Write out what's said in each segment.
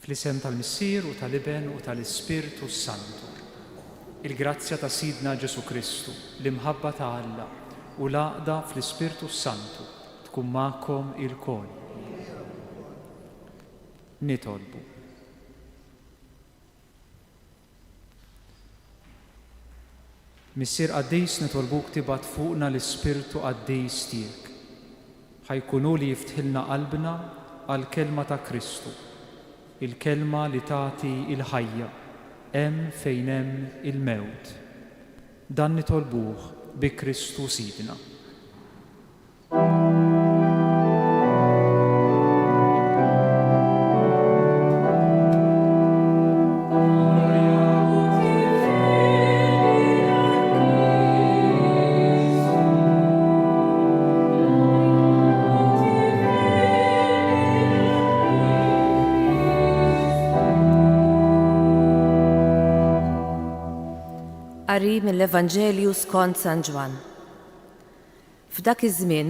Fl-isem tal-Missier u tal-Iben u tal-Ispirtu Santu. Il-grazzja ta' Sidna Ġesu Kristu, l-imħabba ta' Alla u l-għaqda fl-Ispirtu Santu tkun magħkom il-kol. Nitolbu. Missier Qaddis, nitolbuk tibgħat fuqna l-Ispirtu Qaddis tiegħek. ħajkunu li jiftħilna qalbna għall-kelma ta' Kristu, il-kelma li tagħti il-ħajja hemm fejn hemm il-mewt. Dan nitolbuh bi Kristu Sidna. Qari mill-Evanġelju skont San Ġwan. F'dak iż-żmien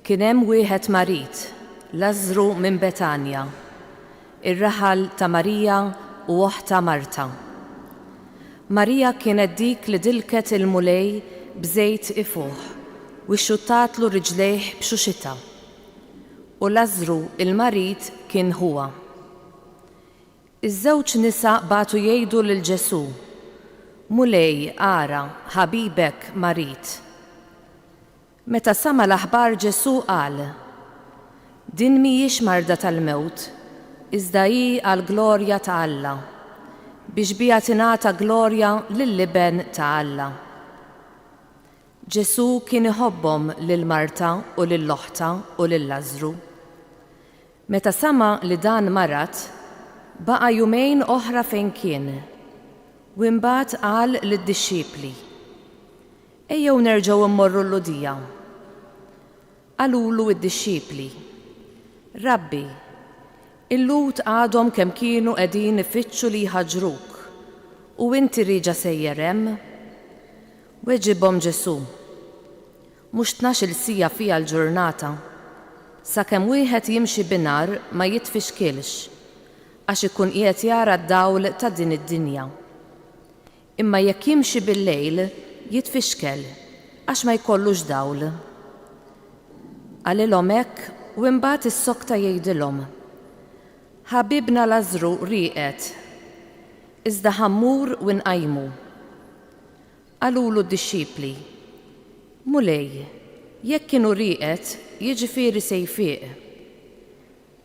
kien hemm wieħed marit, Lażru minn Betanja, ir-raħal ta' Marija u oħta Marta. Marija kienet dik li dilket il-mulej bżejt ifuħ u xxuttatlu riġlejh b'xuxita. U Lażru il-marit kien huwa. Iż-żewġ nisa bagħtu jgħidu lil Ġesu: Mulej, ara, ħabibek marit. Meta sama l-aħbar Ġesu qal: din mhijiex marda tal-mewt, iżda hi għall-glorja ta' Alla, biex biha tingħata glorja lill-Iben ta' Alla. Ġesu kien iħobbhom lil Marta u lill-oħta u lil Lażru. Meta sama li dan marat, baqa' jumejn oħra fejn kien. U imbagħad qal lid-dixxiepli: ejjew nerġgħu mmorru l-Ludija. Qalulu d-dixxiepli: Rabbi, il-Lut għadhom kemm kienu qegħdin ifittxu li jħaġruk, u inti riġa sejjer hemm? Weġibhom Ġesu: mhux 12 sija fiha l-ġurnata, sakemm wieħed jimxi binar ma jitfixkilx, għax ikun qiegħed jara d-dawl ta' din id-dinja. Imma jekk jimxi bil-lejl jitfixkel għax ma jkollux dawl. Qalilhom hekk u imbagħad is-sokta jgħidilhom: ħabibna Lażru rieqed, iżda ħammur u nqajmu. Qalulu d-dixxiepli: Mulej, jekk kienu rieqed jiġifieri se jfieq.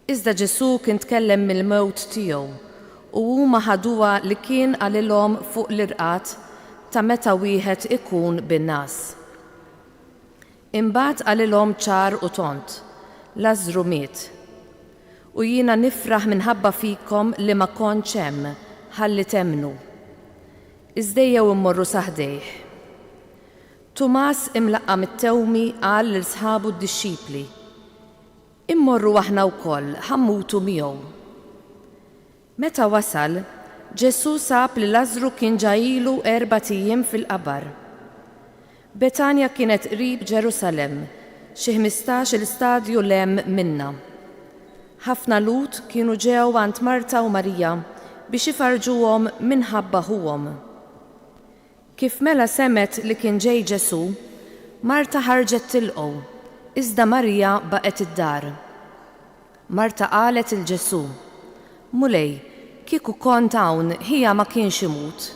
Iżda Ġesu kien tkellem mill-mewt tiegħu u huma ħaduha li kien qalilhom fuq l-irqat ta' meta wieħed ikun bin-nas. Imbagħad qalilhom ċar u tont: Lażru miet. U jiena nifraħ minħabba fikom li ma kontx hemm ħalli temnu. Iżdejjew immorru saħdejh. Tumas imlaqqa mit-tewmi qal lil sħabu d-dixxiepli: immorru aħna wkoll ħammutu miegħu. Meta wasal, Ġesu sab li Lażru kien ġajilu 4 ijiem fil-qabar. Betanja kienet qrib Ġerusalemm, xi 15 stadju lemm minnha. Ħafna Lut kienu ġew għand Marta u Marija biex ifarġuhom minħabba ħuhom. Kif mela semet li kien ġej Ġesu, Marta ħarġet tilqgħu, iżda Marija baqgħet id-dar. Marta qalet il-Ġesu: Mulej, kieku kont hawn hija ma kienx imut.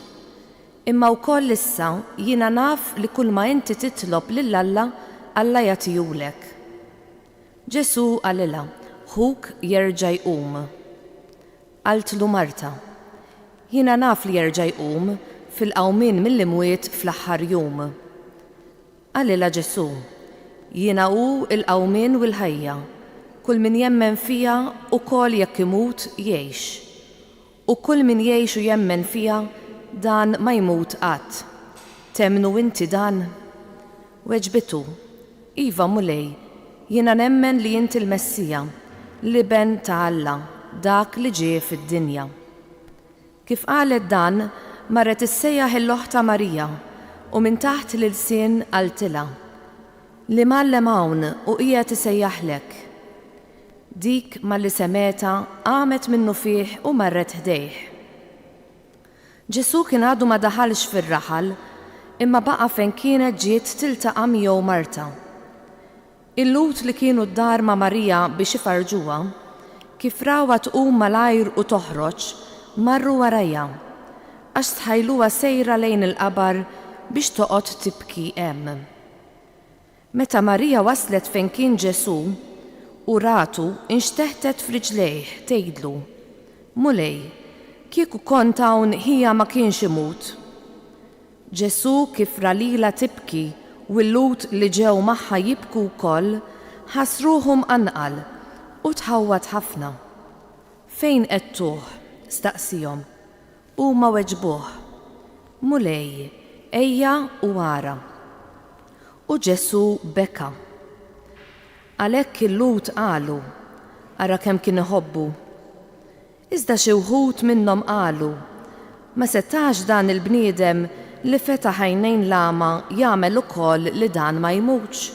Imma wkoll issa jiena naf li kull ma inti titlob lil Alla, Alla jagħtihulek. Ġesu qalilha: ħuk jerġa' jqum. Qaltlu Marta: jiena naf li jerġa' jqum fil-qawmien mill-imwiet fl-aħħar jum. Qalilha Ġesu: jiena hu l-qawmien u l-ħajja. Kull min jemmen fija ukoll jekk imut jgħix. U kull min jgħix u jemmen fija dan ma jmut qatt. Temnu inti dan? Weġbitu: Iva mulej, jiena nemmen li inti l-Messija, l-Iben ta' Alla, dak li ġie fid-dinja. Kif qalet dan, marret issejjaħ l-oħta Marija u minn taħt l-ilsien qaltilha: li mallem hawn u qiegħed isejjaħlek. dik malli semeta qamet minnu fih u marret ħdejh. Ġesu kien għadu ma daħalx fir-raħal, imma baqa' fejn kienet ġiet tiltaqa' miegħu Marta. Il-lut li kienu d-dar ma' Marija biex ifarġuha, kif rawa tqum malajr u toħroġ, marru warajja, għax tħajluha sejra lejn il-qabar biex toqgħod tibki hemm. Meta Marija waslet fejn kien Ġesu u ratu inxteħtet f'riġlejh tgħidlu: Mulej, kieku kont hawn hija ma kienx imut. Ġesu kif ralila tibki u l-lut li ġew magħha jibku wkoll ħassruhom anqal u tħawwad ħafna. Fejn qedtuh? Staqsihom. Huma weġbuh: Mulej, ejja u ara. U Ġesu beka. Għalhekk il-lut qalu: Ara kemm kien iħobbu. Iżda xi wħud minnhom qalu: Ma setax dan il-bniedem li fetaħ għajnejn lama jagħmel ukoll li dan ma jmutx.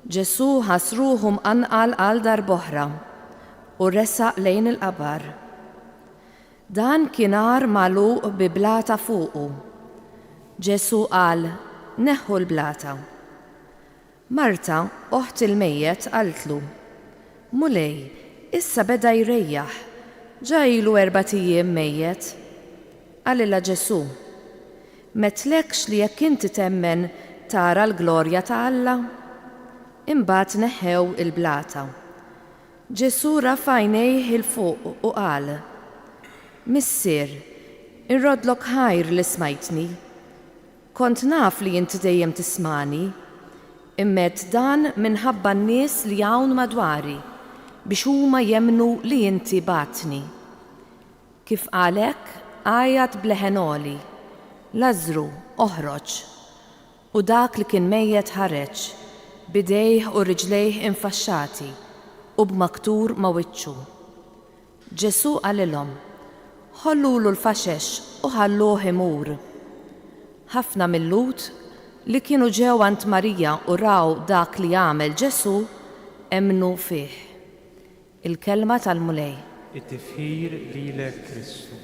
Ġesu ħassruhom anqal għal darb'oħra u resaq lejn il-qabar. Dan kien għar magħluq bi blata fuqu. Ġesu qal: Neħħu l-blata. Marta, oħt il-mejjet, qaltlu: Mulej, issa beda jrejjaħ, ġajlu 4 ijiem mejjet. Għalilha Ġesu: Metlekx li jekk inti temmen tara l-glorja ta' Alla? Imbagħad neħħew il-blata. Ġesu rafa' għajnejh il fuq u qal: Missier, irrodlok ħajr li smajtni. Kont naf li inti dejjem tismani, immed dan minħabba n-nies li hawn madwari biex huma jemnu li inti batni. Kif qalek għajat bleħenoli: Lażru, oħroġ. U dak li kien mejjet ħareġ, bidejh u riġlejh infaxxati u b'maktur ma' wiċċu. Ġesu qalilhom: Ħollulu l-faxex u ħalluh imur. Ħafna mill-lut li kienu ġew għand Marija u raw dak li għamel Ġesu emnu fih. Il-kelma tal-mulej. It-tifħir lilek Kristu.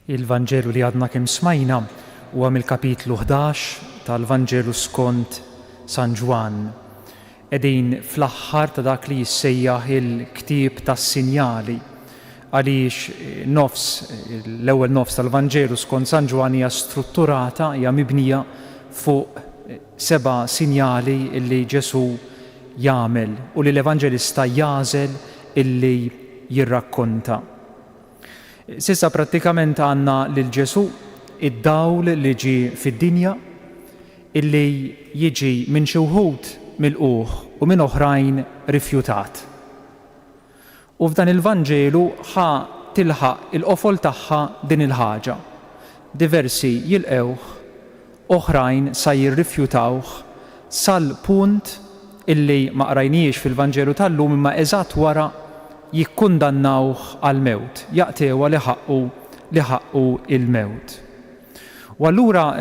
Il-Vanġelu li għadna kemm smajna huwa mill-kapitlu 11 tal-Vanġelu skont San Ġwan. Qegħdin fl-aħħar ta' dak li jissejjaħ il-ktieb tas-sinjali għaliex l-ewwel nofs tal-Vanġelu skont San Ġwan hija strutturata, hija mibnija fuq 7 sinjali illi Ġesu jagħmel u li l-Evanġelista jażel illi jirrakkonta. Sissa prattikament għandna lil Ġesu id-dawl li ġi fid-dinja illi jiġi minn xi wħud milquh u minn oħrajn rifjutat. U f'dan il-Vanġelu tilħaq il-qofol tagħha din il-ħaġa. Diversi jilqewh, oħrajn sa jirrifjutawh sal-punt illi ma qrajniex fil-Vanġelu tal-lum imma eżatt wara jikkundannawh għal-mewt, jaqtewa li ħaqqu il-mewt. U allura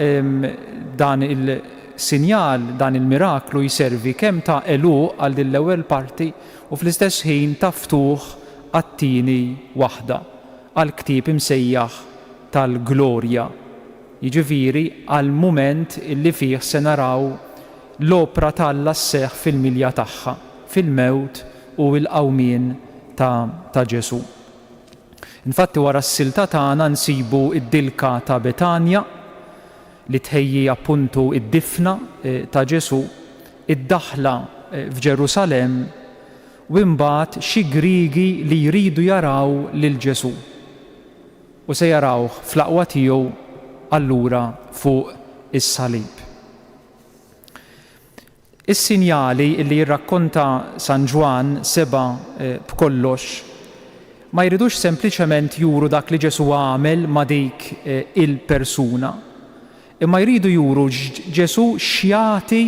dan il-sinjal, dan il-miraklu jiservi kemm ta' eluq għal din l-ewwel parti u fl-istess ħin ta' ftuħ għat-tieni waħda għal ktieb imsejjaħ tal-glorja. Jiġifieri għal mument illi fih se naraw l-opra tal-Alla sseħħ fil-milja tagħha, fil-mewt u l-qawmien ta' Ġesu. Infatti wara s-silta tagħna nsibu id-dilka ta' Betanja li tħejji appuntu id-difna ta' Ġesu, id-daħla f'Ġerusalemm u imbagħad xi Griegi li jridu jaraw lil Ġesu u se jarawh fl-aqwa tiegħu allura fuq is-salib. Is-sinjali li jirrakkonta San Ġwan 7 b'kollox ma jridux sempliċement juru dak li Ġesu għamel ma' dik il-persuna, imma jridu juru Ġesu x'jagħti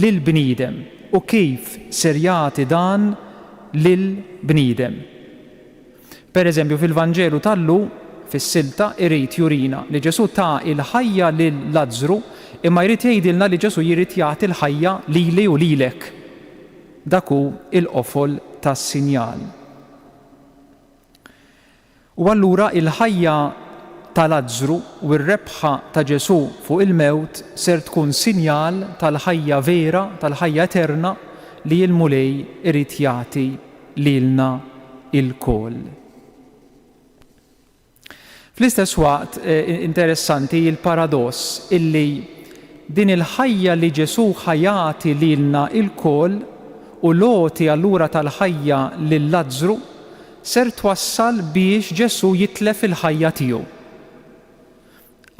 lill-bniedem u kif ser jagħti dan lill-bniedem. Pereżempju fil-Vanġelu tal-lum fis-silta irid jurina li Ġesu ta' il-ħajja lil Lażru imma jrid jgħidilna li Ġesu jrid jagħti l-ħajja lili u lilek. Dak hu l-qofol tas-sinjal. U allura il-ħajja ta' Lażru u r-rebħa ta' Ġesu fuq il-mewt ser tkun sinjal tal-ħajja vera, tal-ħajja eterna li l-mulej irid jagħti lilna il-koll. Fl-istess waqt interessanti il-paradoss illi din il-ħajja li Ġesu ħajati lilna il-koll u loti allura tal-ħajja lil Lażru ser twassal biex Ġesu jitlef il-ħajja tiegħu.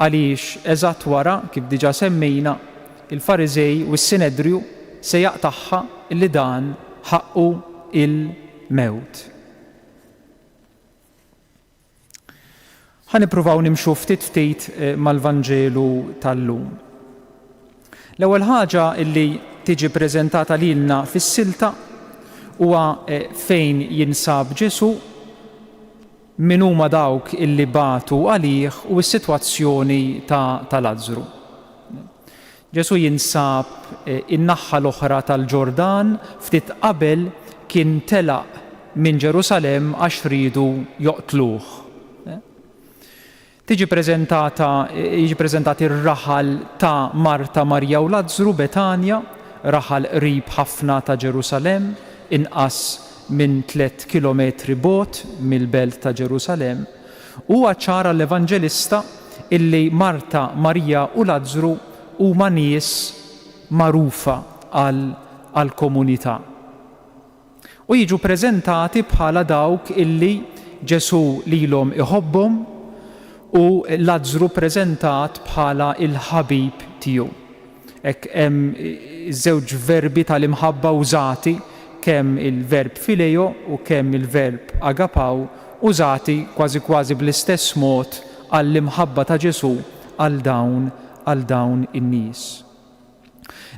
Għaliex eżatt wara kif diġà semmejna il-Fariżej u s-Sinedrju se jaqtaħħa illi dan ħaqqu il-mewt. Ħanippruvaw nimxu ftit mal-Vanġelu tal-lum. L-ewwel ħaġa illi tiġi preżentata lilna fis-silta huwa fejn jinsab Ġesu, min huma dawk illi batu għalih u s-sitwazzjoni ta' Lażru. Ġesu jinsab in-naħa l-oħra tal-Ġordan ftit qabel kien telaq minn Ġerusalemm għax ridu joqtluh. Jiġi preżentat ir-raħal ta' Marta, Marja u Lażru Betanja, raħal qrib ħafna ta' Ġerusalemm, inqas minn 3 kilometri bogħod mill-belt ta' Ġerusalemm. Huwa ċara l-Evanġelista illi Marta, Marja u Lażru huma nies magħrufa għall-komunità. U jiġu preżentati bħala dawk illi Ġesu lilhom iħobbhom u Lażru preżentat bħala il-ħabib tiegħu. Hekk hemm żewġ verbi tal-imħabba użati, kemm il-verb fileo u kemm il-verb agapaw, użati kważi bl-istess mod għall-imħabba ta' Ġesu għal dawn in-nies.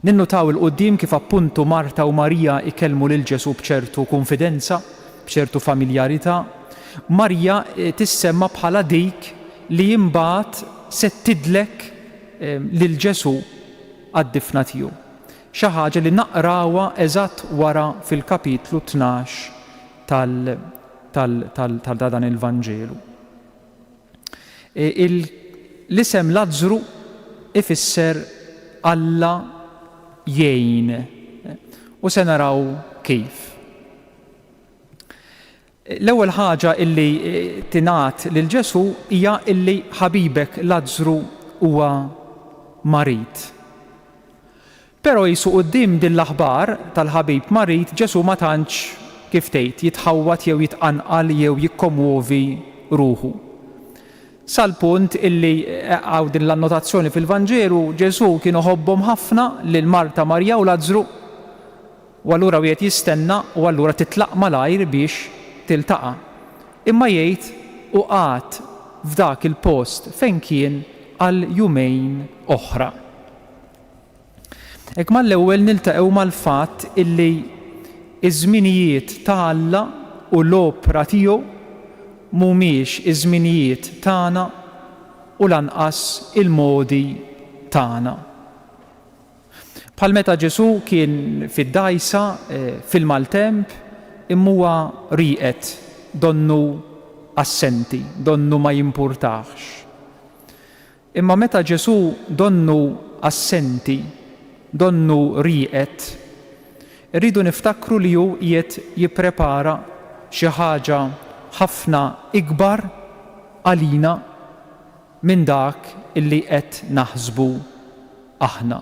Ninnutaw il-qudiem kif appuntu Marta u Marija ikellmu lil Ġesu b'ċertu konfidenza, b'ċertu familjarità. Marja tissemma bħala dik li imbagħad se tidlek lil Ġesu għad-difna tiegħu. Xi ħaġa li naqrawha eżatt wara fil-kapitlu 12 tal dan il-Vanġelu. L-isem Lazzru ifisser Alla jgħin u se naraw kif. L-ewwel ħaġa illi tingħat lil Ġesu hija illi ħabibek Lazzru huwa marit. Però jisu quddiem din l-aħbar tal-ħabib marit Ġesu ma tantx kif tgħid jitħawwat jew jitqanqal jew jikkomwovi ruħu. Sal-punt illi għaw din l-annotazzjoni fil-Vanġelu Ġesu kienu ħobbhom ħafna lil Marta, Marja u Lazzru u allura wieħed jistenna u allura titlaq malajr biex tiltaqa'. Imma jgħid u qgħad f'dak il-post fejn kien għal jumejn oħra. Hekk mal-ewwel niltaqgħu mal-fatt illi iż-żminijiet ta' Alla u l-opra tiegħu mhumiex iż-żminijiet tagħna u lanqas il-modi tagħna. Bħal meta Ġesu kien fid-dgħajsa fil-maltemp imma rieqed donnu assenti, donnu ma jimpurtax. Imma meta Ġesu donnu assenti, donnu rieqed, irridu niftakru li hu qiegħed jipprepara xi ħaġa ħafna ikbar għalina minn dak illi qed naħsbu aħna.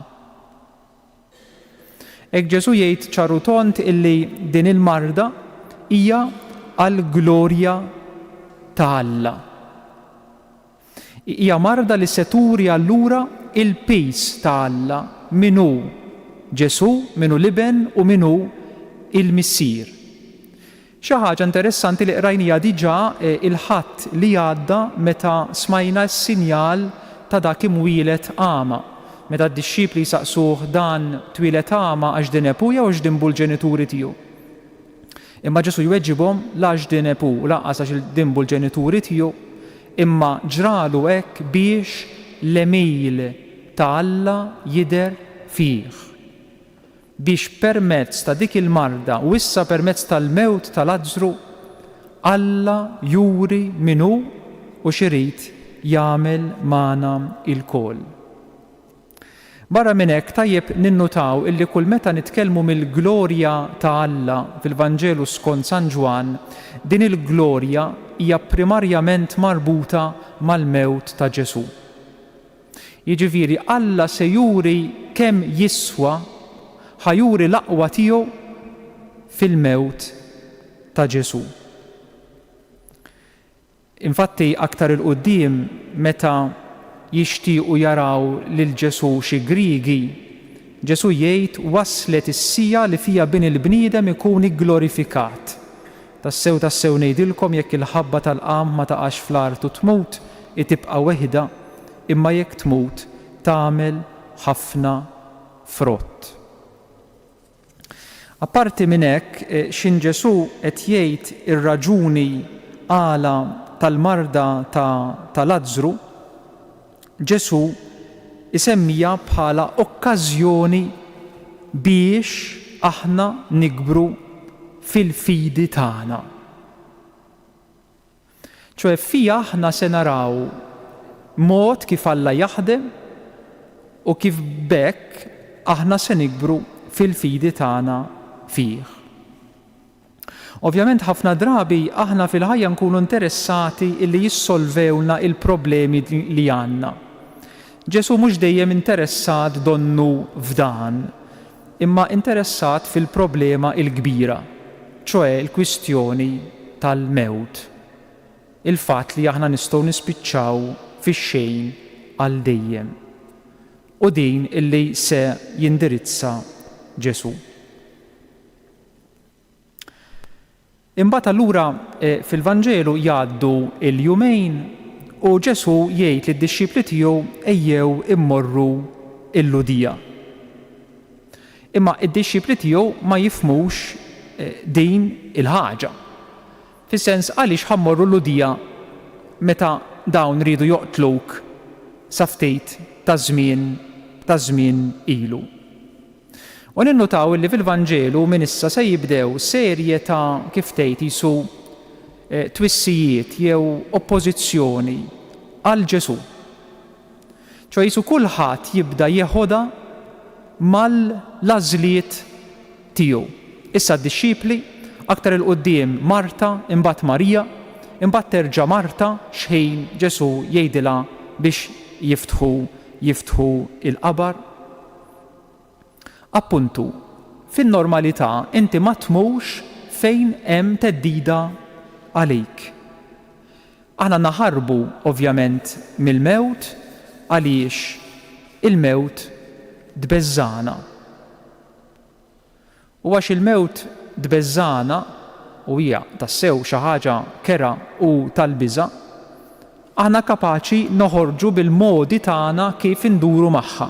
Hekk Ġesu jgħid ċaru tont illi din il-marda hija għall glorja ta' Alla. Hija marda li se turi allura il-pis ta' Alla minnu Ġesu, minnu l-Iben u minnu il-Missier. Xi ħaġa interessanti li qrajnija diġà il-ħadd li għadda meta smajna s-sinjal ta' dak imwielet għama. Meta d-dixxipli saqsuh dan twilet għama għax din epuja u għax din l-ġenituri tiegħu. Imma Ġesu jweġġibhom la għax din epu u lanqas għax din l-ġenituri tiegħu, imma ġralu hekk biex l-emil ta' Alla jidher fih. Biex permezz ta' dik il-marda u issa permezz tal-mewt ta' Lazzru Alla juri minnu u xirid jagħmel magħna il-kol. Barra minn hekk tajjeb ninnutaw illi kull meta nitkellmu mill-glorja ta' Alla fil-Vanġelu skont San Ġwan, din il-glorja hija primarjament marbuta mal-mewt ta' Ġesu. Jiġifieri Alla se juri kemm jiswa ħajuri l-aqwa tiegħu fil-mewt ta' Ġesu. Infatti aktar il-qudiem meta jixtiequ jaraw lil Ġesu xi Griegi, Ġesu jgħid waslet is-sija li fiha bin il-bniedem ikun glorifikat. Tassew ngħidilkom jekk il-ħabba tal-qam ma taqax fl-art u tmut, tibqa' weħda, imma jekk tmut tagħmel ħafna frott. Apparti minn hekk, x'in Ġesu qed jgħid ir-raġuni għala tal-marda ta' Lazzru, Ġesu isemmija bħala okkażjoni biex aħna nikbru fil-fidi tagħna. ċoe fija aħna se naraw mod kif Alla jaħdem u kif bekk aħna se nikbru fil-fidi tagħna fih. Ovvjament ħafna drabi aħna fil-ħajja nkunu interessati illi jissolvewna il-problemi li għandna. Ġesu mhux dejjem interessat donnu f'dan, imma interessat fil-problema il-kbira, ċoe l-kwistjoni tal-mewt. Il-fatt li aħna nistgħu nispiċċaw fix-xejn għal dejjem. U din illi se jindirizza Ġesu. Imbagħad allura fil-Vanġelu jgħaddu il-jumejn u Ġesu jgħid lid-dixxipli tiegħu ejjew immorru il-Ludija. Imma id-dixxipli tiegħu ma jifhmux din il-ħaġa. Fis-sens għaliex ħammorru l-Ludija meta dawn ridu joqtluk sa ftit ta' żmien ilu. U ninnotaw li fil-Vanġelu minn issa se jibdew serje ta' kif tgħid isu twissijiet jew oppożizzjoni għal Ġesu. Ġisu kulħadd jibda jeħodha mal-għażliet tiegħu. Issa d-dixxipli aktar il-qudiem Marta, imbagħad Marija, imbagħad terġa' Marta x'ħin Ġesu jgħidilha biex jiftħu il-qabar. Appuntu, fin-normalità inti ma tmux fejn hemm theddida għalik. Aħna naħarbu ovvjament mill-mewt għaliex il-mewt dbeżżana. U għax il-mewt dbeżżana u hija tassew xi ħaġa kera u tal-biża', aħna kapaċi noħorġu bil-modi tagħna kif induru magħha.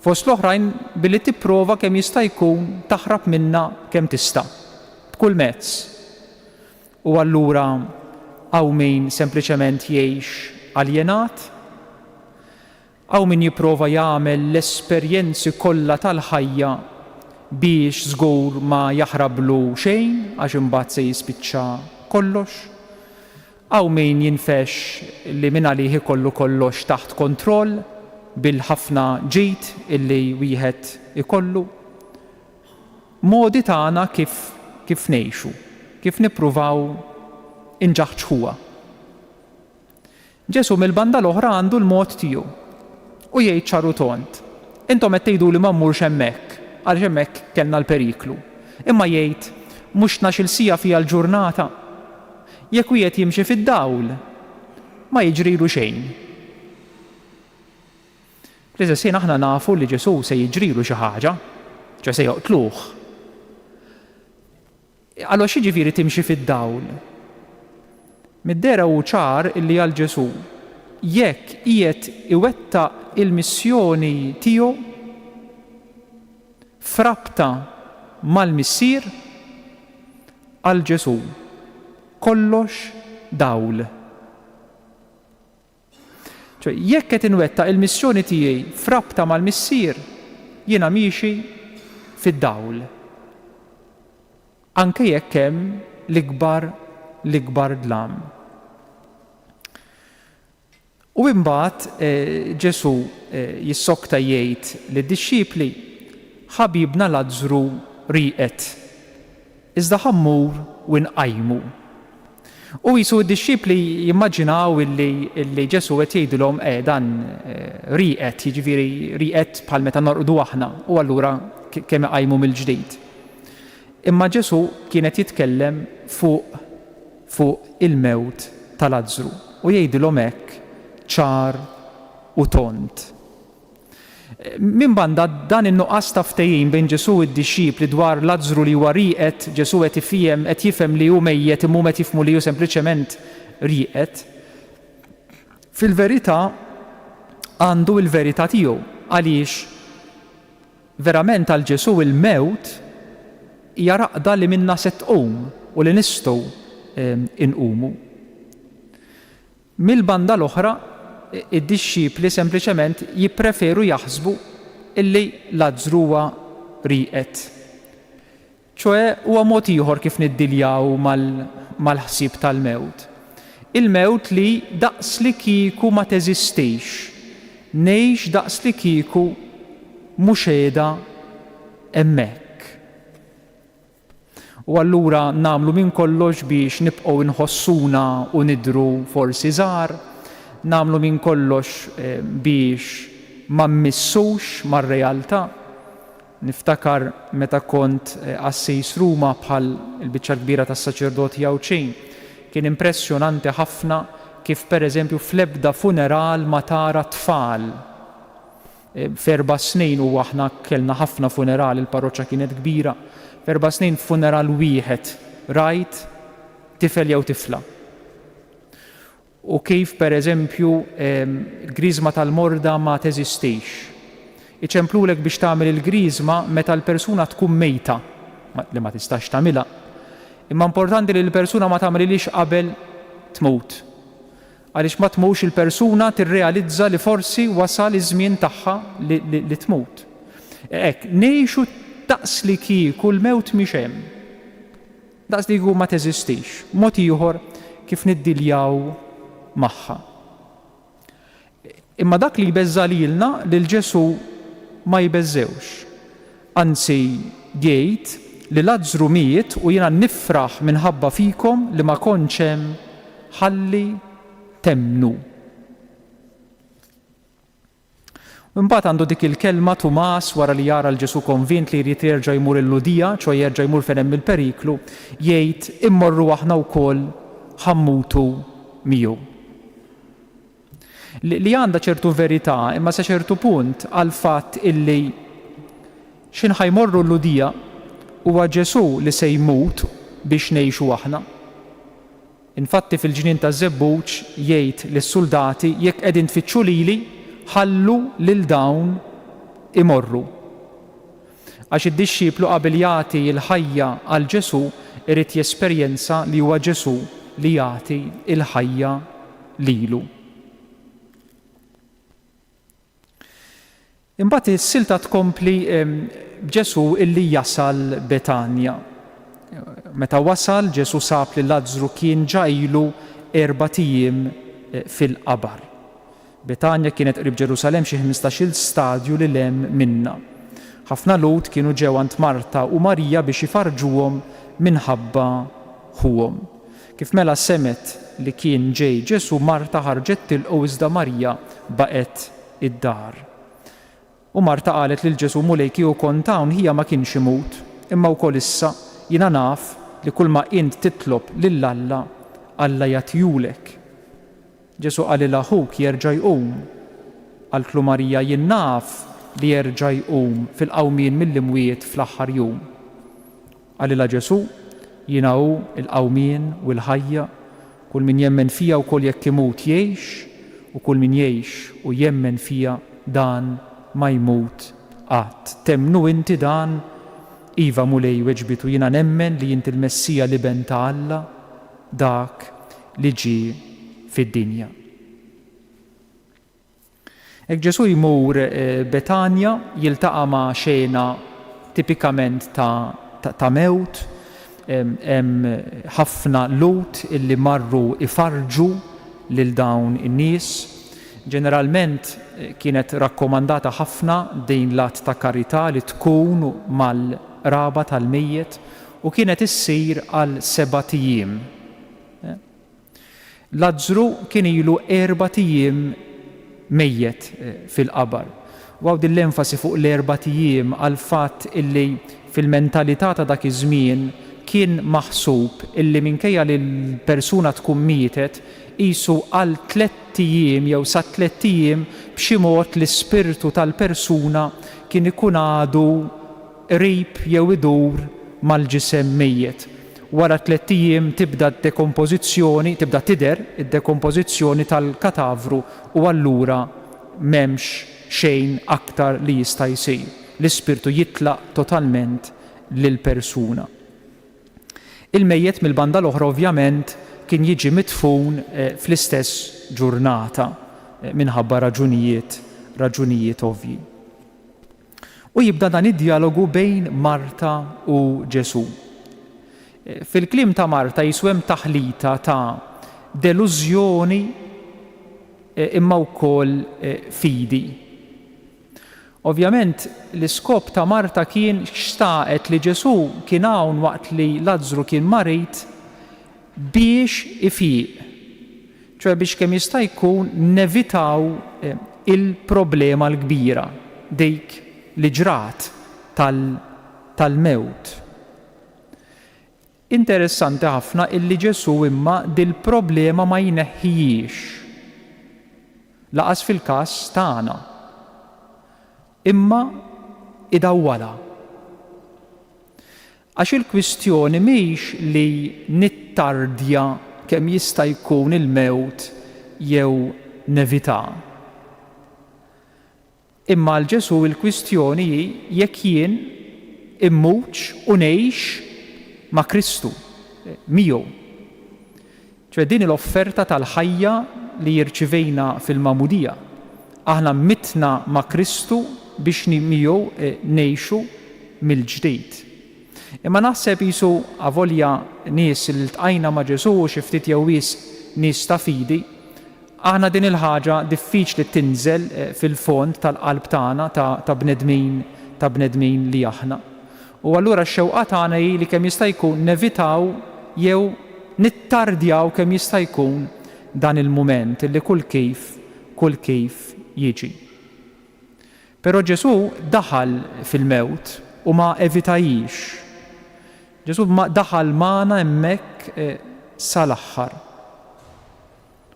Fost l-oħrajn billi tipprova kemm jista' jkun taħrab minnha kemm tista' b'kull mezz. U allura hawn min sempliċement jgħix aljenat, hawn min jipprova jagħmel l-esperjenzi kollha tal-ħajja biex żgur ma jaħrablu xejn għax imbagħad se jispiċċa kollox. Hawn min jinfex li minn għalih ikollu kollox taħt kontroll bil-ħafna ġid illi wieħed ikollu. Modi tagħna kif ngħixu, kif nippruvaw inġaħġħuha. Ġesu mill-banda l-oħra għandu l-mod tiegħu u jgħid ċaru tont. Intom qed tgħiduli ma mmurx hemmhekk għaliex hemmhekk kellna l-periklu. Imma jgħid mhux 12 siegħa fiha l-ġurnata. Jekk wieħed jimxi fid-dawl ma jiġrilu xejn. L-istess ħin aħna nafu li Ġesu se jiġrilu xi ħaġa, se joqtluh. Allora x'jiġifieri timxi fid-dawl? Mid-dera hu ċar illi għal Ġesu jekk qiegħed iwettaq il-missjoni tiegħu frabta mal-missier għal Ġesu kollox dawl. Jekk qed inwettaq il-missjoni tiegħi frabta mal-missier, jiena miexi fid-dawl. Anke jekk hemm l-ikbar dlam. U imbagħad Ġesu jissokta jgħid lid-dixxipli ħabibna Lażru rieqed. Iżda ħammur u nqajmu. U jisu d-dixxipli jimmaġinaw illi Ġesu qed jgħidulhom dan rieqed, jiġifieri rieqed bħal meta norqdu aħna u allura kemm iqajmu mill-ġdid. Imma Ġesu kienet jitkellem fuq il-mewt ta' Lażru u jgħidilhom hekk ċar u tont. Min banda dan in-nuqqas ta' ftehim bejn Ġesu u d-dixxipli dwar Lażru li huwa rieqed, Ġesu qed jifhem li hu mejjed imma qed jifhmu li hu sempliċement rieqed. Fil-verità għandu l-verità tiegħu għaliex verament għal Ġesu il-mewt hija raqda li minnha se tqum u li nistgħu inqumu. Mill-banda l-oħra id-dixxipli sempliċement jippreferu jaħsbu illi Lażru huwa rieqed. ċoe huwa mod ieħor kif niddiljaw mal-ħsieb tal-mewt. Il-mewt li daqs li kieku ma teżistix, ngħix daqs li kieku mhux qiegħda hemmhekk. U allura nagħmlu minn kollox biex nibqgħu nħossuna u nidhru forsi żgħar, nagħmlu minn kollox biex ma mmissux mar-realtà. Niftakar meta kont assis Ruma bħal il-biċċa kbira tas-saċerdoti Jawċin, kien impressjonanti ħafna kif pereżempju fl-ebda funeral ma tara tfal. F'4 snin u aħna kellna ħafna funeral, il-parroċċa kienet kbira. f'4 snin funeral wieħed rajt tifel jew tifla. U kif pereżempju l-griżma tal-morda ma teżistix. Iċemplulek biex tagħmel il-griżma meta l-persuna tkun mejta, li ma tistax tagħmilha. Imma importanti li l-persuna ma tagħmilix qabel tmut. Għaliex ma tmux il-persuna tirrealizza li forsi wasal iż-żmien tagħha li tmut. Hekk, ngħixu daqs li kieku l-mewt mhix hemm. Daqs li kieku ma teżistix. Mod ieħor kif niddiljaw magħha. Imma dak li jbeżza lilna lil Ġesu ma jbeżżewx. Anzi jgħid li Lażru miet u jiena nifraħ minħabba fikom li ma kontx hemm ħalli temmnu. Imbagħad għandu dik il-kelma Tumas wara li jara l-Ġesu konvint li jrid jerġa' jmur il-Ludija, ċoj jerġa' jmur fejn hemm il-periklu, jgħid immorru aħna wkoll ħammutu miegħu. Li għandha ċertu verità imma sa ċertu punt għal fatt illi x'in ħajmorru l-Ludija huwa Ġesu li se jmut biex ngħixu aħna. Infatti fil-ġnien taż-żebbuġ jgħid lis-suldati jekk qegħdin tfittxu lili ħallu lil dawn imorru. Għax id-dixxiplu qabel jagħti l-ħajja għal Ġesu irid jesperjenza li huwa Ġesu li jagħti l-ħajja lilu. Imbagħad is-silta tkompli b'Ġesu illi jasal Betanja. Meta wasal Ġesu sab li Lażru kien ġajlu 4 ijiem fil-qabar. Betanja kienet qrib Ġerusalemm xi 15-il stadju li hemm minnha. Ħafna Lud kienu ġew għand Marta u Marija biex ifarġuhom minħabba ħuhom. Kif mela semet li kien ġej Ġesu, Marta ħarġet tilqu iżda Marija baqgħet id-dar. U Marta qalet lil Ġesu mulejki u kont hawn hija ma kienx imut, imma wkoll issa jiena naf li kull ma int titlob lill-Alla Alla jagħtihulek. Ġesu qalilha ħuk jerġa' jqum. Qaltlu Marija jien naf li jerġa' jqum fil-qawmien mill-imwiet fl-aħħar jum. Qalilha Ġesu jiena hu l-qawmien u l-ħajja, kull min jemmen fija wkoll jekk imut jgħix u kull min jgħix u jemmen fija dan ma jmut qatt. Temmnu inti dan? Iva mulej weġbitu jiena nemmen li inti l-Messija li ben ta' Alla, dak li ġie fid-dinja. Hekk Ġesu jmur Betanja jiltaqa' ma' xena tipikament ta' mewt, hemm ħafna Lud illi marru ifarġu lil dawn in-nies. Ġeneralment kienet rakkomandata ħafna din l-att ta' karità li tkun mal-raba tal-mejjet u kienet issir għal 7 ijiem. Lażru kien ilu 4 ijiem mejjet fil-qabar. Waw din l-enfasi fuq l-4 ijiem għal fatt illi fil-mentalità ta' dak iż-żmien kien maħsub illi minkejja li l-persuna tkun mietet qisu għal 3 ijiem jew sa 3 ijiem b'xi mod l-ispirtu tal-persuna kien ikun għadu qrib jew idur mal-ġisem mejjet. Wara 3 ijiem tibda d-dekompożizzjoni, tibda tidher id-dekompożizzjoni tal-katavru u allura m'hemmx xejn aktar li jista' jsir. L-ispirtu jitlaq totalment lill-persuna. Il-mejjet mill-banda l-oħra ovvjament kien jiġi midfun fl-istess ġurnata minħabba raġunijiet ovvji. U jibda dan id-dialogu bejn Marta u Ġesu. Fil-kliem ta' Marta jiswem taħlita ta' delużjoni imma wkoll fidi. Ovvjament l-iskop ta' Marta kien xtaqet li Ġesu kien hawn waqt li Lażru kien marit biex ifiq, ċoe biex kemm jista' jkun nevitaw il-problema l-kbira dik li ġrat tal-mewt. Interessanti ħafna illi Ġesu imma dil-problema ma jneħħijiex. Laqas fil-każ tagħna. Imma idawwala. Għax il-kwistjoni mhix li nittardja kemm jista' jkun il-mewt jew nevita. Imma għal Ġesu il-kwistjoni jekk jien immutx u ngħix ma' Kristu miegħu. ċoe din l-offerta tal-ħajja li jirċivejna fil-Magħmudija. Aħna mitna ma' Kristu biex miegħu ngħixu mill-ġdid. Imma naħseb qisu avolja nies li ltqajna ma' Ġesu u xi ftit jew nies ta' fidi, Aħna din il-ħaġa diffiċli tinżel fil-fond tal-qalb tagħna ta' bnedmin li aħna. U allura x-xewqa tagħna hi li kemm jista' jkun nevitaw jew nittardjaw kemm jista' jkun dan il-mument li kull kif jiġi. Però Ġesu daħal fil-mewt u ma evitajix. Ġesu daħal magħna hemmhekk sal-aħħar.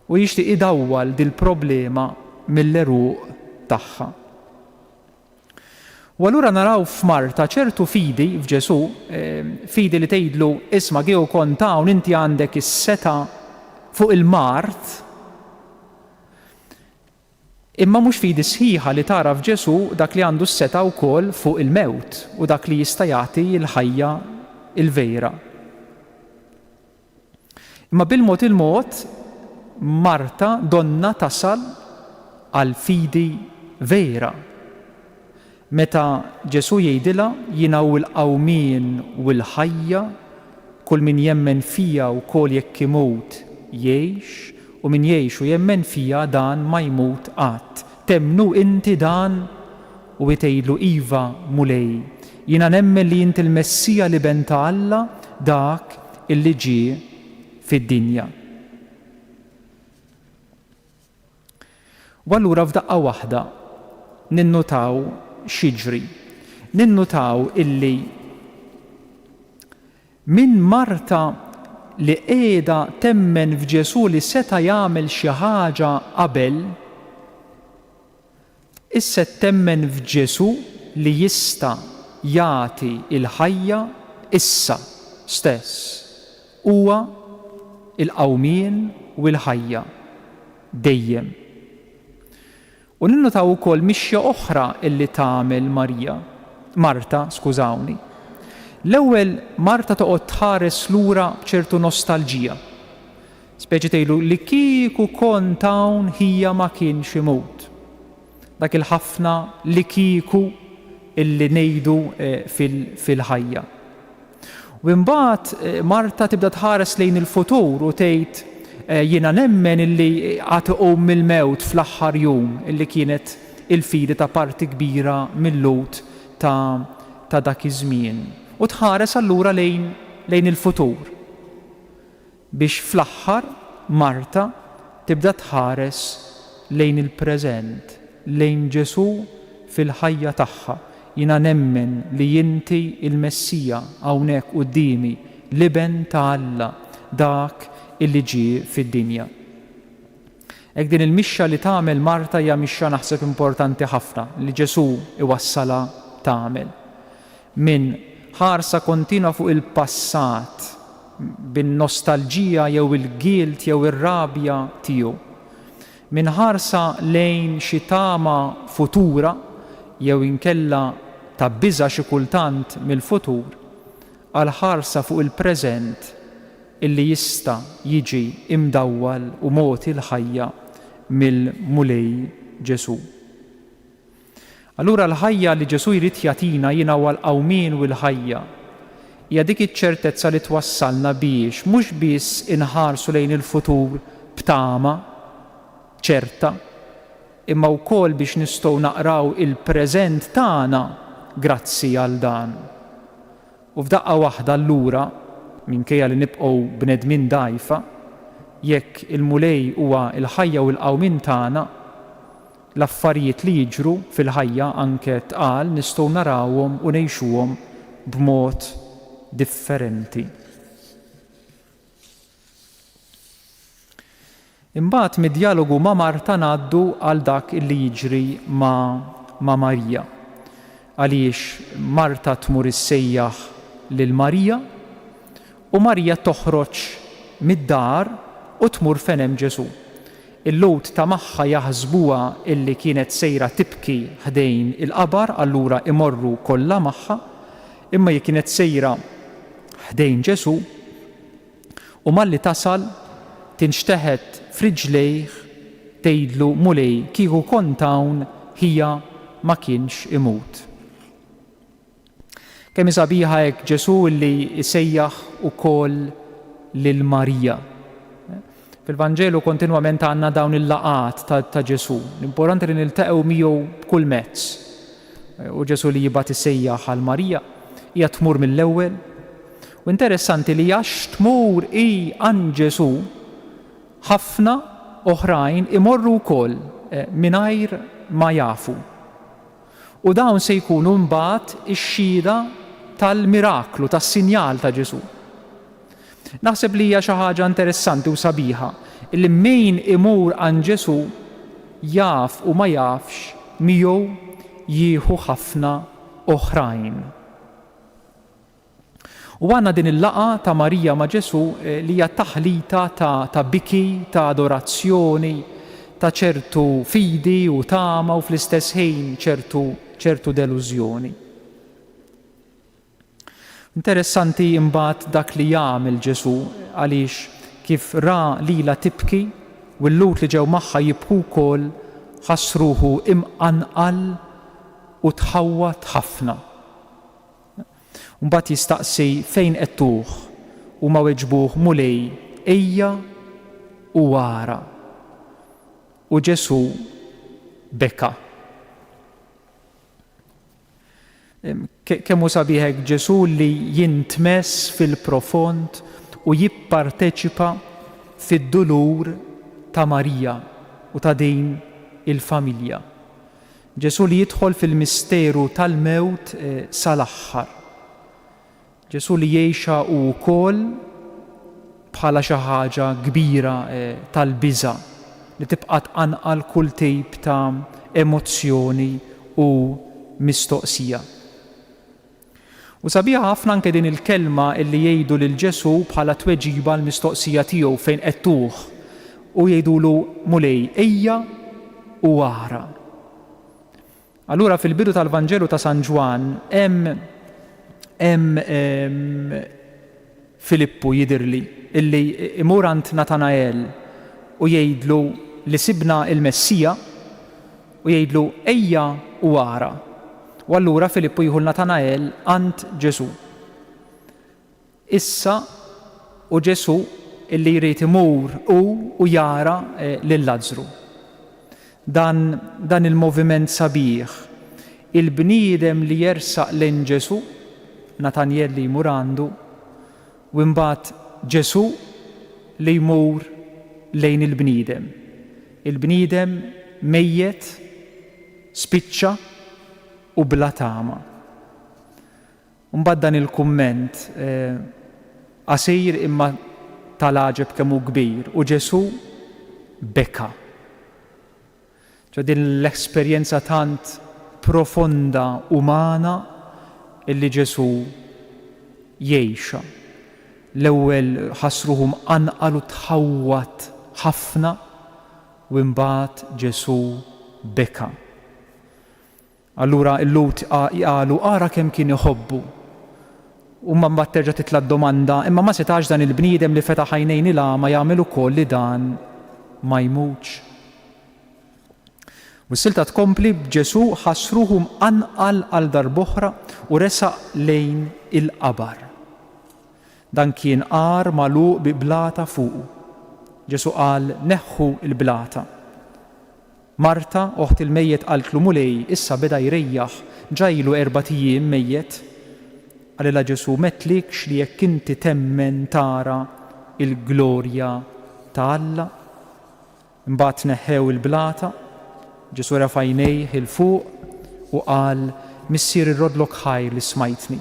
U jixtieq idawwal dil-problema mill-eruq tagħha. U allura naraw f'Marta ċertu fidi f'Ġesu, fidi li tgħidlu isma' giew kont hawn inti għandek is-seta fuq il-Mart, imma mhux fidi sħiħa li tara f'Ġesu dak li għandu s-seta wkoll fuq il-mewt u dak li jista' jagħti l-ħajja il-vejra. Imma bil-mod Marta donna tasal għal fidi vera. Meta Ġesu jgħidilha jiena hu l-qawmien u l-ħajja, kull min jemmen fija wkoll jekk imut jgħix u min jgħix u jemmen fija dan ma jmut qatt. Temnu inti dan u tgħidlu iva mulej. Jiena nemmen li inti l-Messija li ben ta' Alla dak illi ġie fid-dinja. U allura f'daqqa waħda ninnutaw xiġri. Ninnutaw illi min Marta li qiegħda temmen f'Ġesu li seta' jagħmel xi ħaġa qabel, issa temmen f'Ġesu li jista' jagħti l-ħajja issa stess. Huwa il-qawmien u l-ħajja dejjem. U ninnutaw ukoll mixja oħra illi tagħmel Marta, skużawni. L-ewwel Marta toqgħod tħares lura b'ċertu nostalġija. Speċi tgħidu li kieku kont hawn hija ma kienx imut. Dak il-ħafna li kieku illi ngħidu fil-ħajja. U mbagħad Marta tibda tħares lejn il-futur u tgħid jiena nemmen illi għad iqum mill-mewt fl-aħħar jum illi kienet il-fidi ta' parti kbira mill-lut ta' dak iż-żmien. U tħares allura lejn il-futur. Biex fl-aħħar Marta tibda tħares lejn il-preżent, lejn Ġesu fil-ħajja tagħha. Jiena nemmen li inti il-Messija hawnhekk qudiemi l-iben ta' Alla dak illi ġie fid-dinja. Hekk din il-mixxa li tagħmel Marta hija mixxa naħseb importanti ħafna li Ġesu iwassala tagħmel. Min ħarsa kontinwa fuq il-passat bin-nostalġija jew il-guilt jew ir-rabja tiegħu. Min ħarsa lejn xi tama futura jew inkella ta' biża' xi kultant mill-futur għal ħarsa fuq il-preżent illi jista' jiġi imdawwal u moti l-ħajja mill-mulej Ġesu. Allura l-ħajja li Ġesu jrid jagħtina jiena huwa l-qawmien u l-ħajja hija dik iċ-ċertezza li twassalna biex mhux biss inħarsu lejn il-futur b'tama ċerta, imma wkoll biex nistgħu naqraw il-preżent tagħna grazzi għal dan. U f'daqqa waħda allura minkejja li nibqgħu bnedmin dgħajfa, jekk il-mulej huwa l-ħajja u l-qawmien tagħna, l-affarijiet li jiġru fil-ħajja anke tqal nistgħu narawhom u ngħixuhom b'mod differenti. Imbagħad mid-dialogu ma' Marta ngħaddu għal dak illi jiġri ma' Marija. Għaliex Marta tmur issejjaħ lil Marija u Marija toħroġ mid-dar u tmur fejn hemm Ġesu. Il-Lut ta' magħha jaħsbuha illi kienet sejra tibki ħdejn il-qabar, allura imorru kollha magħha, imma hi kienet sejra ħdejn Ġesu u malli tasal tinxteħed f'riġlejh tgħidlu mulej kieku kont hawn hija ma kienx imut. Kemm sabiħa hekk Ġesu li jsejjaħ ukoll lil Marija. Fil-Vanġelu kontinwament għandna dawn il-laqat ta' Ġesu. L-importanti li niltaqgħu miegħu b'kull mezz. U Ġesu li jibgħat isejjaħ għal Marija hija tmur mill-ewwel. U interessanti li għax tmur għand Ġesu ħafna oħrajn imorru wkoll mingħajr ma jafu. U dawn se jkunu mbagħad ix-xhieda tal-miraklu, tas-sinjal ta' Ġesu. Naħseb li hija xi ħaġa interessanti u sabiħa illi min imur għand Ġesu jaf u ma jafx miegħu jieħu ħafna oħrajn. U għandna din il-laqa ta' Marija ma' Ġesu li hija taħlita ta' biki, ta' adorazzjoni, ta' ċertu fidi u tama u fl-istess ħin ċertu delużjoni. Interessanti imbagħad dak li jagħmel Ġesu għaliex kif ra lila tibki u l-lut li ġew magħha jibku wkoll ħassruhu imqanqal u tħawwat ħafna. Mbagħad jistaqsi fejn qed tuh u ma weġbuh mulej ejja u wara. U Ġesu beka. Kemm hu sabiħek Ġesu li jintmess fil-profond u jipparteċipa fid-dulur ta' Marija u ta' din il-familja. Ġesu li jidħol fil-misteru tal-mewt sal-aħħar. Ġesu li jgħixha wkoll bħala xi ħaġa kbira tal-biża' li tibqa' tqanqal kull tip ta' emozzjoni u mistoqsija. U sabiħa ħafna anke din il-kelma illi jgħidu lil Ġesu bħala tweġiba l-mistoqsija tiegħu fejn qed tuh u jgħidulu mulej ejja u wara. Allura fil-bidu tal-Vanġelu ta' San Ġwan hemm Filippu jidirli illi imur għand Natanael u jgħidlu li sibna il-Messija u jgħidlu ejja u wara. U allura Filippu jieħu Natanael għand Ġesu. Issa u Ġesu illi jrid imur u jara lil Lażru. Dan il-moviment sabiħ, il-bniedem li jersaq lejn Ġesu, Nataniel li jmur għandu, u mbagħad Ġesu li jmur lejn il-bniedem. Il-bniedem mejjet, spiċċa u bla tama. Mbagħad dan il-kumment qasir imma tal-għaġeb kemm hu kbir u Ġesu beka. Din l-esperjenza tant profonda umana illi Ġesu jgħixha. L-ewwel ħassruhum anqal u tħawwat ħafna u mbagħad Ġesu beka. Allura l-lut qalu ara kemm kien iħobbu. U mbagħad terġa' titla' d-domanda, imma ma setax dan il-bniedem li fetaħ għajnejn il-għama jagħmel ukoll li dan ma jmutx. U s-silta tkompli b'Ġesu ħassruhum anqal għal darb'oħra u resaq lejn il-qabar. Dan kien qar magħluq bi blata fuqu. Ġesu qal neħħu l-blata. Marta, oħt il-mejjet qaltlu mulej, issa beda jrejjaħ, ġajlu 4 ijiem mejjet. Għalilha Ġesu metlikx li jekk inti temmen tara il-glorja ta' Alla. Imbagħad neħħew il-blata, Ġesu refa' għajnejh il fuq u qal missier irrodlok ħajr li smajtni.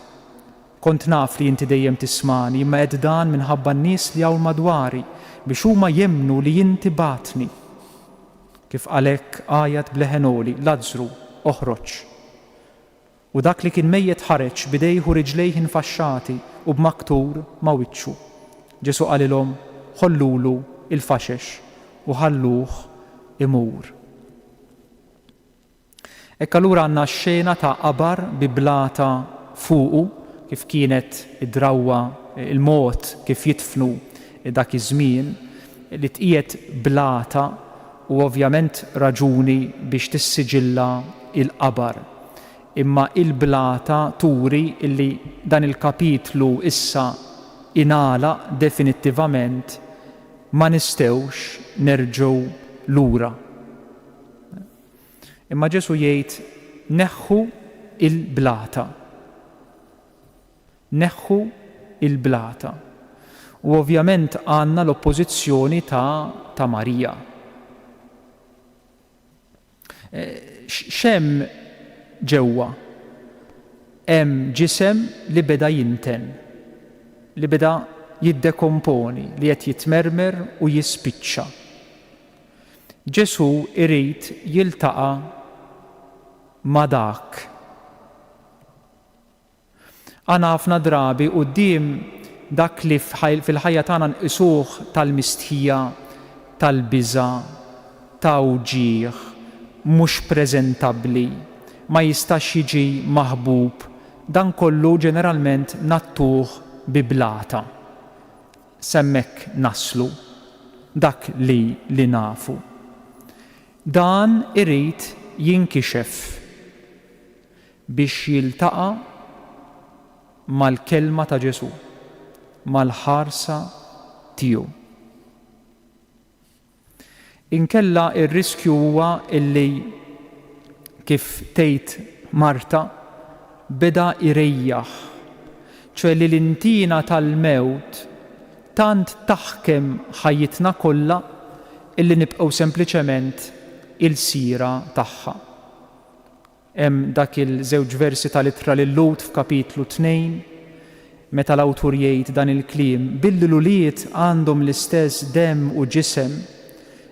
Kont naf li inti dejjem tismani, imma qed dan minħabba n-nies li hawn madwari biex huma jemmnu li inti batni. Kif għalhekk għajat bleħenoli, Lażru, oħroġ. U dak li kien mejjet ħareġ bidejh u riġlejh infaxxati u b'maktur ma' wiċċu. Ġesu qalilhom ħollulu il-faxex u ħalluh imur. Hekk allura għandna x-xena ta' qabar bi blata fuqu kif kienet id-drawwa il-mod kif jitfnu dak iż-żmien li tqiegħed blata u ovvjament raġuni biex tissiġilla il-qabar. Imma il-blata turi illi dan il-kapitlu issa inala definittivament ma nistgħux nerġgħu lura. Imma Ġesu jgħid neħħu il-blata. Neħħu il-blata. U ovvjament għandna l-oppożizzjoni ta' Marija. X'hemm ġewwa? Hemm ġisem li beda jinten, li beda jiddekomponi, li qed jitmermer u jispiċċa. Ġesu irid jiltaqa' ma' dak. Għandna ħafna drabi quddiem dak li fil-ħajja tagħna nqisuh tal-mistħija, tal-biża', ta' uġigħ, mhux preżentabbli, ma jistax jiġi maħbub, dan kollu ġeneralment nattuh bi blata. Semmek naslu, dak li nafu. Dan irid jinkixef biex jiltaqa' mal-kelma ta' Ġesu, mal-ħarsa tiegħu. Inkella ir-riskju huwa illi kif tgħid Marta beda irejjaħ, ċe li l-intina tal-mewt tant taħkem ħajjitna kollha illi nibqgħu sempliċement il-sira tagħha. Hemm dak il-żewġ versi tal-ittra lil Lut f'kapitlu 2 meta l-awtur jgħid dan il-kliem billi l-uliet għandhom l-istess demm u ġisem,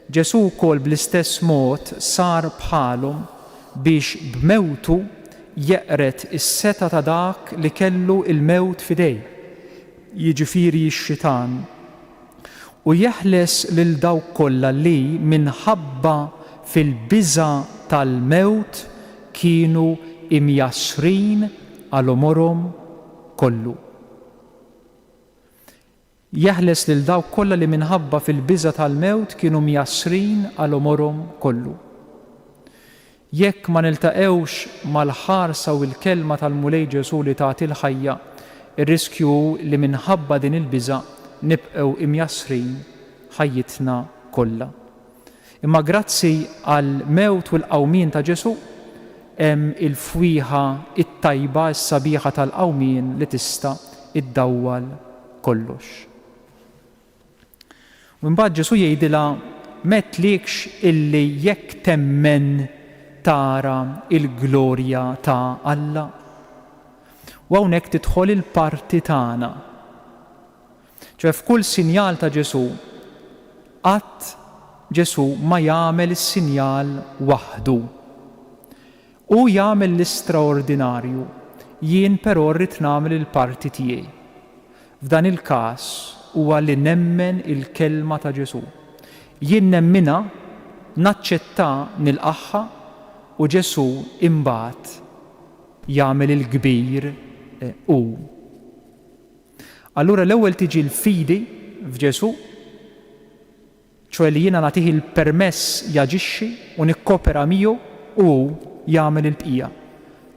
Ġesu wkoll bl-istess mod sar bħalhom biex b'mewtu jeqret is-seta ta' dak li kellu il-mewt fidej, jiġifieri x-xitan, u jeħles lil dawk kollha li minħabba fil-biża' tal-mewt kienu imjassrin għal umorhom kollu. Jeħles lil dawk kollha li minħabba fil-biża' tal-mewt kienu mjassrin għal umorhom kollu. Jekk ma niltaqgħux mal-ħarsa u l-kelma tal-mulej Ġesu li tagħti l-ħajja, ir-riskju li minħabba din il-biża' nibqgħu imjassrin ħajjitna kollha. Imma grazzi għall-mewt u l-qawmien ta' Ġesu hemm il-fwieħa it-tajba s-sabiħa tal-qawmien li tista' iddawwal kollox. U mbagħad Ġesu jgħidilha metlikx illi jekk temmen tara il-glorja ta' Alla. U hawnhekk tidħol il-parti tagħna. ċe f'kull sinjal ta' Ġesu, qatt Ġesu ma jagħmel is-sinjal waħdu. U jagħmel l-istraordinarju, jien però rrid nagħmel il-parti tiegħi. F'dan il-każ huwa li nemmen il-kelma ta' Ġesu. Jien nemmina, naċċetta nilqaħħa u Ġesu imbagħad jagħmel il-kbir hu. Allura l-ewwel tiġi l-fidi f'Ġesu, ċoe li jiena nagħtih il-permess jaġixxi u nikkopera miegħu u jagħmel il-bqija.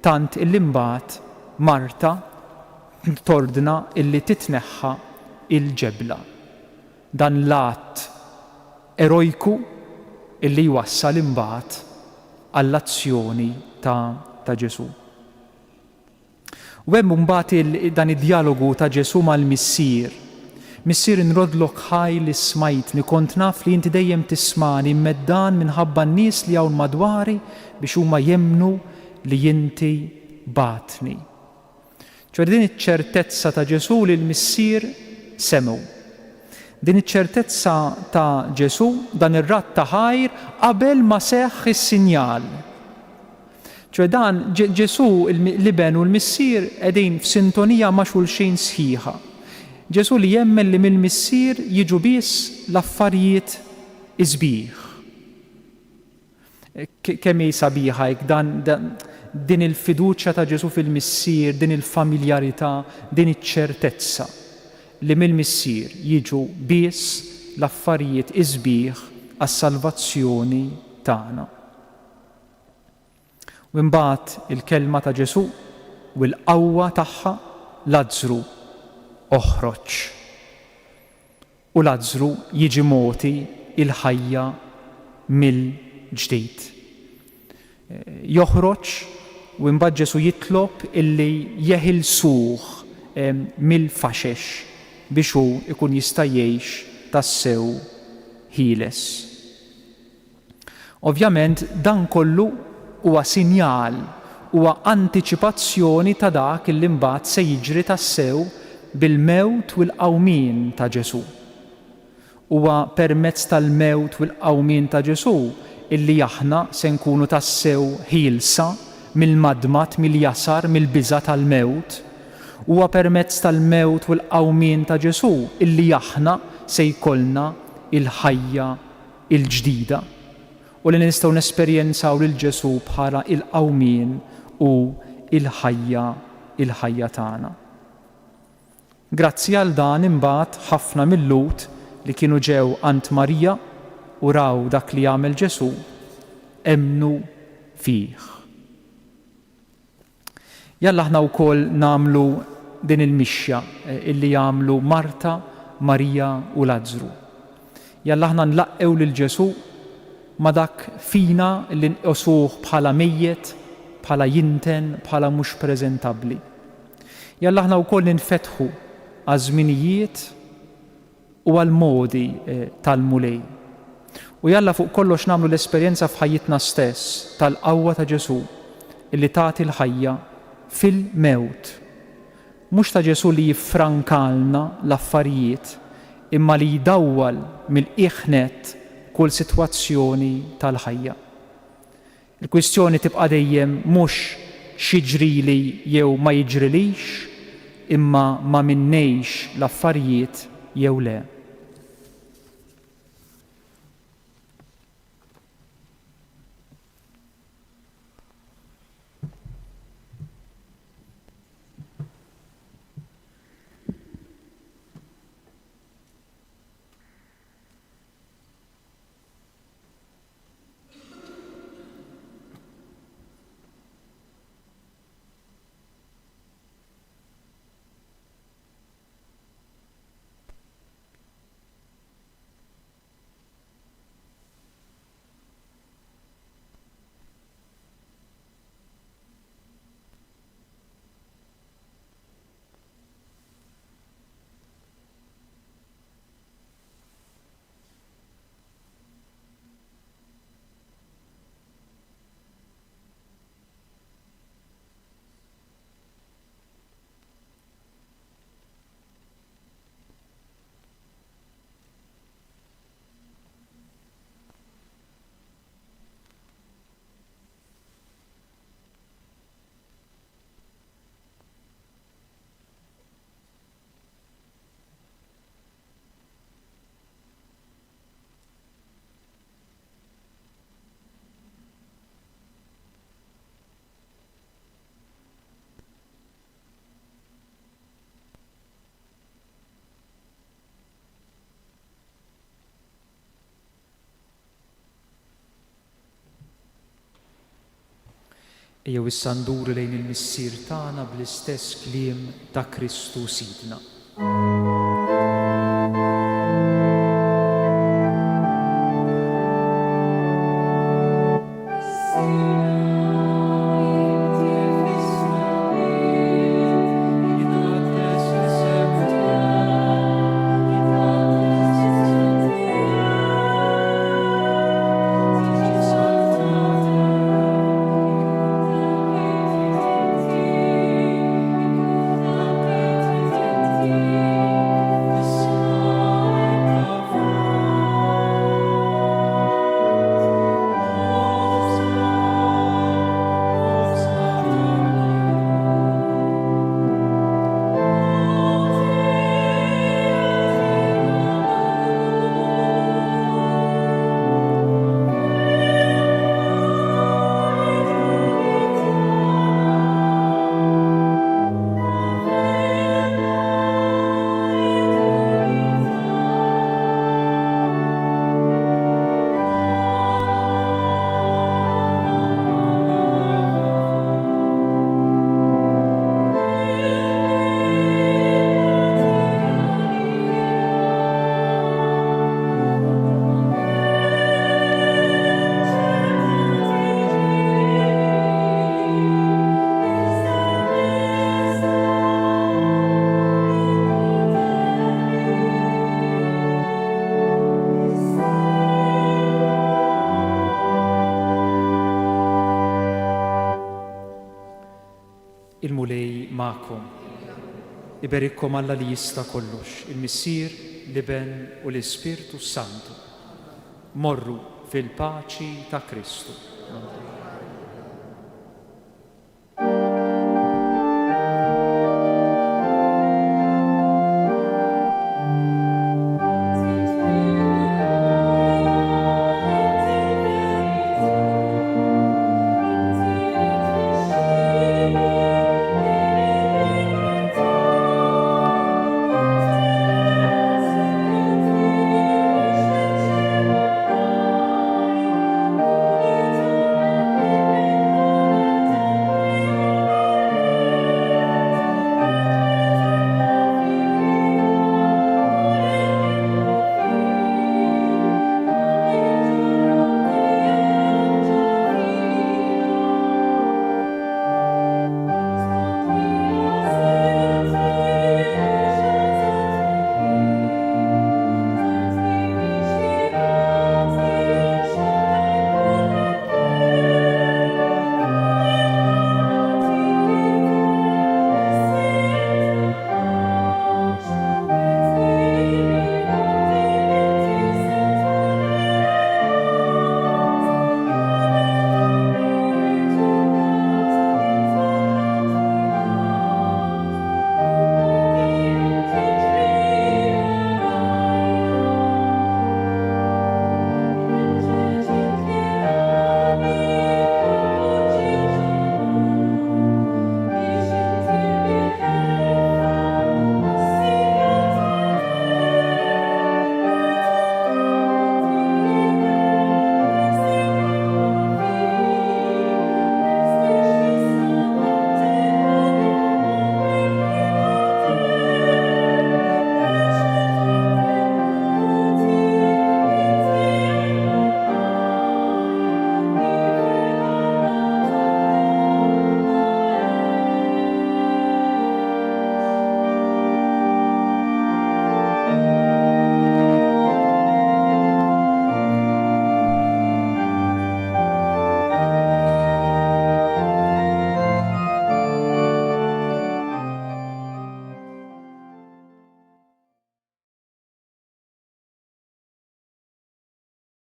Tant illi mbagħad Marta tordna illi titneħħa il-ġebla. Dan l-att erojku illi jwassal imbagħad għall-azzjoni ta' Ġesu. U hemm mbagħad dan id-dialogu ta' Ġesu mal-missier. Missier inrodlok ħaj li smajtni, kont naf li inti dejjem tismani mmeddan minħabba n-nies li hawn madwari biex huma jemmnu li inti batni. ċoe din iċ-ċertezza ta' Ġesu li l-missier semgħu. Din iċ-ċertezza ta' Ġesu, dan ir-ratt ta' ħajr qabel ma seħħ is-sinjal. ċoe dan Ġesu l-iben u l-missier qegħdin f'sintonija ma' xulxin sħiħa. Ġesu li jemmen li mill-missier jiġu biss l-affarijiet iżbieħ. Kemm hi sabiħa din il-fiduċja ta' Ġesu fil-missier, din il-familjarità, din iċ-ċertezza li mill-missier jiġu biss l-affarijiet iżbieħ għas-salvazzjoni tagħna. U mbagħad il-kelma ta' Ġesu u l-qawwa tagħha Lażru oħroġ. u Lażru jiġi moti il-ħajja mill-ġdid. Joħroġ u imbagħad Ġesu jitlob illi jeħilsuh mill-faxex biex hu ikun jista' jgħix tassew ħieles. Ovvjament dan kollu huwa sinjal, huwa antiċipazzjoni ta' dak illi mbagħad se jiġri tassew bil-mewt u l-qawmien ta' Ġesu. Huwa permezz tal-mewt u l-qawmien ta' Ġesu illi aħna se nkunu tassew ħielsa mill-madmat, mill-jasar, mill-biża' tal-mewt. Huwa permezz tal-mewt u l-qawmien ta' Ġesu illi aħna se jkollna il-ħajja il-ġdida u li nistgħu nesperjenzaw lil Ġesu bħala il-qawmien u il-ħajja tagħna. Grazzi għal dan imbagħad ħafna mill-Lut li kienu ġew għand Marija u raw dak li jagħmel Ġesu emmnu fih. Jalla aħna wkoll nagħmlu din il-mixja illi jagħmlu Marta, Marija u Lażru. Jalla aħna nlaqqew lil Ġesu ma dak fina li nqosuh bħala mejjed, bħala jinten, bħala mhux preżentabbli. Jalla aħna wkoll ninfetħu għaż-żminijiet u għal-modi tal-mulej. U jalla fuq kollox nagħmlu l-esperjenza f'ħajjitna stess tal-qawwa ta' Ġesu illi tagħti l-ħajja fil-mewt. Mhux ta' Ġesu li jiffrankalna l-affarijiet imma li jdawwal mill-qiegħ kull sitwazzjoni tal-ħajja. Il-kwistjoni tibqa' dejjem mhux x'jiġrili jew ma jiġrilix, imma ma minnejx l-affarijiet jew le. Ejjew issa nduru lejn il-missier tagħna bl-istess kliem ta' Kristu Sidna. ma'kom. Iberikkom Alla li jista' kollox, il-Missier, l-Iben u l-Ispirtu Santu. Morru fil-paċi ta' Kristu.